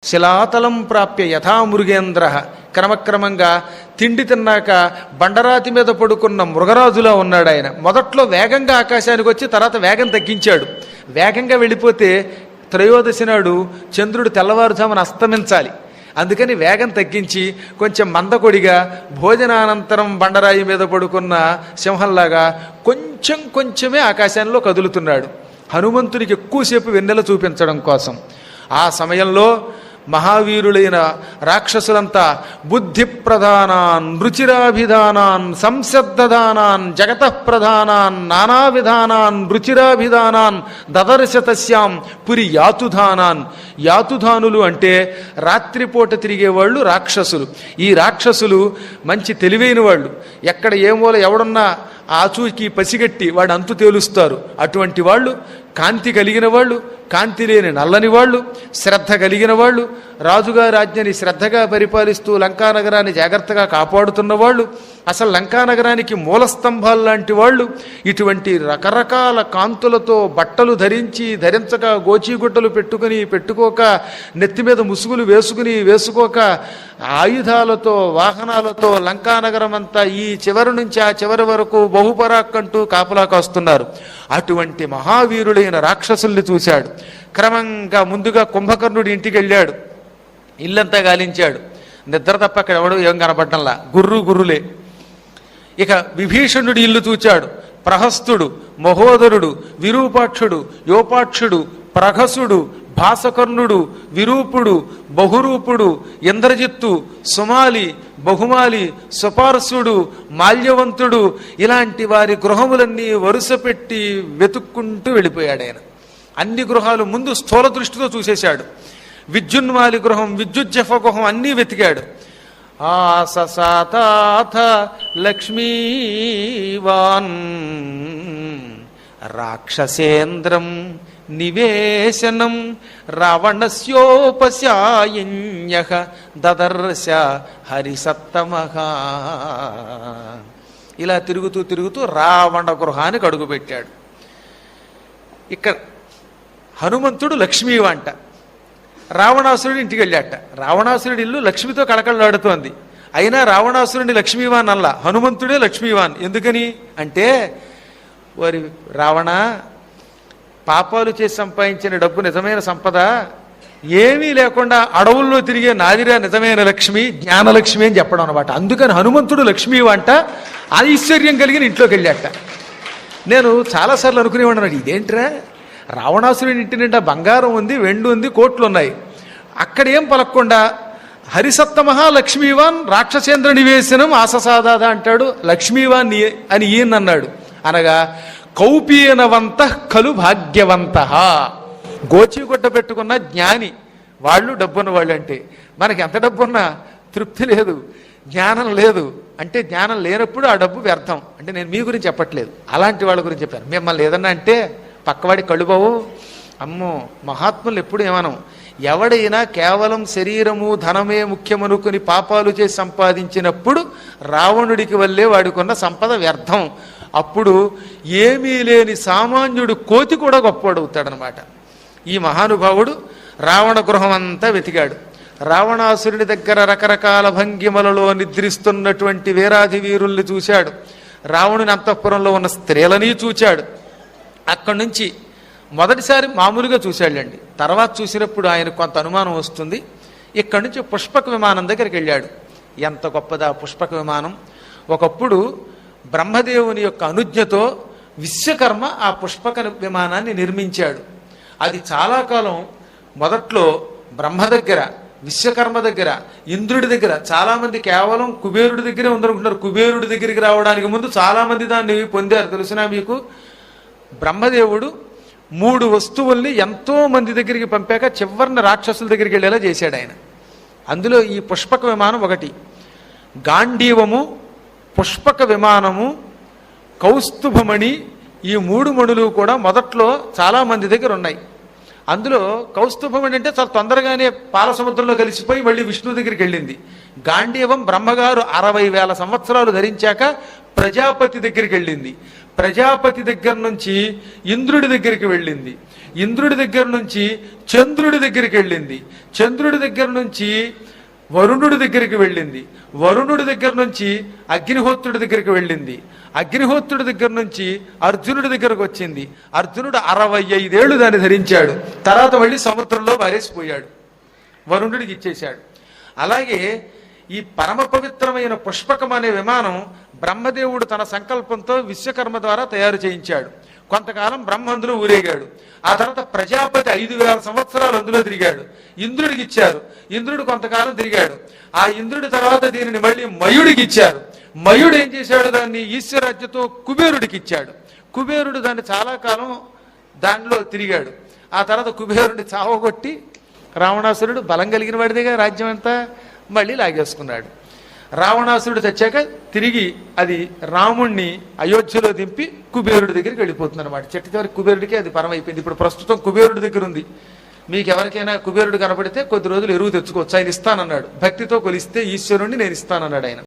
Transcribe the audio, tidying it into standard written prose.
శిలాతలం ప్రాప్య యథామృగేంద్ర. క్రమక్రమంగా తిండి తిన్నాక బండరాతి మీద పడుకున్న మృగరాజులా ఉన్నాడు ఆయన. మొదట్లో వేగంగా ఆకాశానికి వచ్చి తర్వాత వేగం తగ్గించాడు. వేగంగా వెళ్ళిపోతే త్రయోదశి నాడు చంద్రుడు తెల్లవారుజామున అస్తమించాలి. అందుకని వేగం తగ్గించి కొంచెం మందకొడిగా భోజనానంతరం బండరాయి మీద పడుకున్న సింహంలాగా కొంచెమే ఆకాశంలో కదులుతున్నాడు. హనుమంతునికి ఎక్కువసేపు వెన్నెల చూపించడం కోసం. ఆ సమయంలో మహావీరులైన రాక్షసులంతా బుద్ధి ప్రధానాన్, రుచిరాభిధానాన్, సంశబ్దదానాన్, జగతఃప్రధానాన్, నానా విధానాన్, రుచిరాభిధానాన్ దదర్శ తస్యాం పురి యాతుధానాన్. యాతుధానులు అంటే రాత్రిపూట తిరిగేవాళ్ళు రాక్షసులు. ఈ రాక్షసులు మంచి తెలివైన వాళ్ళు. ఎక్కడ ఏ మూల ఎవడున్నా ఆచూకీ పసిగట్టి వాడు అంతు తేలుస్తారు. అటువంటి వాళ్ళు కాంతి కలిగిన వాళ్ళు, కాంతి లేని నల్లని వాళ్ళు, శ్రద్ధ కలిగిన వాళ్ళు, రాజుగారి ఆజ్ఞని శ్రద్ధగా పరిపాలిస్తూ లంకానగరాన్ని జాగ్రత్తగా కాపాడుతున్న వాళ్ళు, అసలు లంకానగరానికి మూలస్తంభాలు లాంటి వాళ్ళు. ఇటువంటి రకరకాల కాంతులతో బట్టలు ధరించక గోచీగుడ్డలు పెట్టుకోక నెత్తి మీద ముసుగులు వేసుకోక ఆయుధాలతో వాహనాలతో లంకానగరం అంతా ఈ చివరి నుంచి ఆ చివరి వరకు బహుపరాక్కంటూ కాపలా కాస్తున్నారు. అటువంటి మహావీరులైన రాక్షసుల్ని చూశాడు. క్రమంగా ముందుగా కుంభకర్ణుడి ఇంటికి వెళ్ళాడు. ఇల్లంతా గాలించాడు. నిద్ర తప్ప అక్కడ ఎవడు ఏం కనపడ్డంలా, గుర్రులే. ఇక విభీషణుడి ఇల్లు చూచాడు. ప్రహస్తుడు, మహోదరుడు, విరూపాక్షుడు, యోపాక్షుడు, ప్రహసుడు, భాసకర్ణుడు, విరూపుడు, బహురూపుడు, ఇంద్రజిత్తు, సుమాలి, బహుమాలి, సుపార్సుడు, మాల్యవంతుడు, ఇలాంటి వారి గృహములన్నీ వరుస పెట్టి వెతుక్కుంటూ వెళ్ళిపోయాడు ఆయన. అన్ని గృహాలు ముందు స్థూల దృష్టితో చూసేశాడు. విద్యున్మాలి గృహం, విద్యుజ్జఫ గృహం అన్నీ వెతికాడు. ఆససాతాథ లక్ష్మీవాన్ రాక్షసేంద్రం నివేశనం రావణస్యోపశాయన్యః దదర్శ హరిసత్తమః. ఇలా తిరుగుతూ రావణ గృహానికి అడుగుపెట్టాడు. ఇక్కడ హనుమంతుడు లక్ష్మీవంట. రావణాసురుడి ఇంటికి వెళ్ళాట. రావణాసురుడి ఇల్లు లక్ష్మితో కళకళలాడుతోంది. అయినా రావణాసురుడిని లక్ష్మీవాన్ అల్లా, హనుమంతుడే లక్ష్మీవాన్. ఎందుకని అంటే, వారి రావణ, పాపాలు చేసి సంపాదించిన డబ్బు నిజమైన సంపద, ఏమీ లేకుండా అడవుల్లో తిరిగే నాదిరా నిజమైన లక్ష్మి, జ్ఞానలక్ష్మి అని చెప్పడం అనమాట. అందుకని హనుమంతుడు లక్ష్మీవంట. ఐశ్వర్యం కలిగిన ఇంట్లోకి వెళ్ళాట. నేను చాలాసార్లు అనుకునేవాడు, ఇదేంట్రా, రావణాసురుడి ఇంటి నిండా బంగారం ఉంది, వెండి ఉంది, కోట్లు ఉన్నాయి. అక్కడ ఏం పలక్కుండా హరిసత్తమహ లక్ష్మీవాన్ రాక్షసేంద్ర నివేశనం ఆససాదాద అంటాడు. లక్ష్మీవాన్ అని ఈయన అన్నాడు. అనగా కౌపీనవంత ఖలు భాగ్యవంత. గోచీగుడ్డ పెట్టుకున్న జ్ఞాని వాళ్ళు, డబ్బున్న వాళ్ళు. అంటే మనకి ఎంత డబ్బున్నా తృప్తి లేదు, జ్ఞానం లేదు. అంటే జ్ఞానం లేనప్పుడు ఆ డబ్బు వ్యర్థం. అంటే నేను మీ గురించి చెప్పట్లేదు, అలాంటి వాళ్ళ గురించి చెప్పాను. మిమ్మల్ని ఏదన్నా అంటే పక్కవాడి కళ్ళుబావు, అమ్మో మహాత్ములు ఎప్పుడు ఏమనం. ఎవడైనా కేవలం శరీరము ధనమే ముఖ్యమనుకుని పాపాలు చేసి సంపాదించినప్పుడు రావణుడికి వల్లే వాడుకున్న సంపద వ్యర్థం. అప్పుడు ఏమీ లేని సామాన్యుడు కోతి కూడా గొప్పవాడవుతాడనమాట. ఈ మహానుభావుడు రావణ గృహం అంతా వెతికాడు. రావణాసురుని దగ్గర రకరకాల భంగిమలలో నిద్రిస్తున్నటువంటి వీరాధి వీరుల్ని చూశాడు. రావణుని అంతఃపురంలో ఉన్న స్త్రీలని చూచాడు. అక్కడి నుంచి మొదటిసారి మామూలుగా చూశాడండి. తర్వాత చూసినప్పుడు ఆయన కొంత అనుమానం వస్తుంది. ఇక్కడి నుంచి పుష్పక విమానం దగ్గరికి వెళ్ళాడు. ఎంత గొప్పదా పుష్పక విమానం! ఒకప్పుడు బ్రహ్మదేవుని యొక్క అనుజ్ఞతో విశ్వకర్మ ఆ పుష్పక విమానాన్ని నిర్మించాడు. అది చాలా కాలం మొదట్లో బ్రహ్మ దగ్గర, విశ్వకర్మ దగ్గర, ఇంద్రుడి దగ్గర, చాలామంది కేవలం కుబేరుడి దగ్గరే ఉందనుకుంటారు. కుబేరుడి దగ్గరికి రావడానికి ముందు చాలామంది దాన్ని పొందారు. తెలుసునా మీకు? బ్రహ్మదేవుడు 3 వస్తువుల్ని ఎంతో మంది దగ్గరికి పంపాక చివరిన రాక్షసుల దగ్గరికి వెళ్ళేలా చేశాడు ఆయన. అందులో ఈ పుష్పక విమానం ఒకటి. గాంధీవము, పుష్పక విమానము, కౌస్తుభమణి, ఈ 3 మణులు కూడా మొదట్లో చాలామంది దగ్గర ఉన్నాయి. అందులో కౌస్తుభమణి అంటే చాలా తొందరగానే పాల సముద్రంలో కలిసిపోయి మళ్ళీ విష్ణువు దగ్గరికి వెళ్ళింది. గాంధీవం బ్రహ్మగారు 60,000 సంవత్సరాలు ధరించాక ప్రజాపతి దగ్గరికి వెళ్ళింది. ప్రజాపతి దగ్గర నుంచి ఇంద్రుడి దగ్గరికి వెళ్ళింది, ఇంద్రుడి దగ్గర నుంచి చంద్రుడి దగ్గరికి వెళ్ళింది, చంద్రుడి దగ్గర నుంచి వరుణుడి దగ్గరికి వెళ్ళింది, వరుణుడి దగ్గర నుంచి అగ్నిహోత్రుడి దగ్గరికి వెళ్ళింది, అగ్నిహోత్రుడి దగ్గర నుంచి అర్జునుడి దగ్గరకు వచ్చింది, అర్జునుడు 65 ఏళ్ళు దాన్ని ధరించాడు, తర్వాత మళ్ళీ సముద్రంలో వారేసిపోయాడు, వరుణుడికి ఇచ్చేశాడు. అలాగే ఈ పరమ పవిత్రమైన పుష్పకం అనే విమానం బ్రహ్మదేవుడు తన సంకల్పంతో విశ్వకర్మ ద్వారా తయారు చేయించాడు. కొంతకాలం బ్రహ్మ అందులో ఊరేగాడు. ఆ తర్వాత ప్రజాపతి 5000 సంవత్సరాలు అందులో తిరిగాడు, ఇంద్రుడికి ఇచ్చారు, ఇంద్రుడు కొంతకాలం తిరిగాడు. ఆ ఇంద్రుడి తర్వాత దీనిని మళ్ళీ మయుడికి ఇచ్చారు. మయుడు ఏం చేశాడు, దాన్ని ఈశ్వరాజ్యతో కుబేరుడికి ఇచ్చాడు. కుబేరుడు దాన్ని చాలా కాలం దానిలో తిరిగాడు. ఆ తర్వాత కుబేరుడిని చావగొట్టి రావణాసురుడు బలం కలిగిన వాడిదిగా రాజ్యం అంతా మళ్ళీ లాగేసుకున్నాడు. రావణాసురుడు తెచ్చాక తిరిగి అది రాముణ్ణి అయోధ్యలో దింపి కుబేరుడి దగ్గరికి వెళ్ళిపోతుంది అనమాట. చెట్టు చివరికి కుబేరుడికి అది పరమైపోయింది. ఇప్పుడు ప్రస్తుతం కుబేరుడి దగ్గర ఉంది. మీకు ఎవరికైనా కుబేరుడు కనపడితే కొద్ది రోజులు ఎరువు తెచ్చుకోవచ్చు, ఆయన ఇస్తానన్నాడు. భక్తితో కొలిస్తే ఈశ్వరుణ్ణి నేను ఇస్తానన్నాడు ఆయన.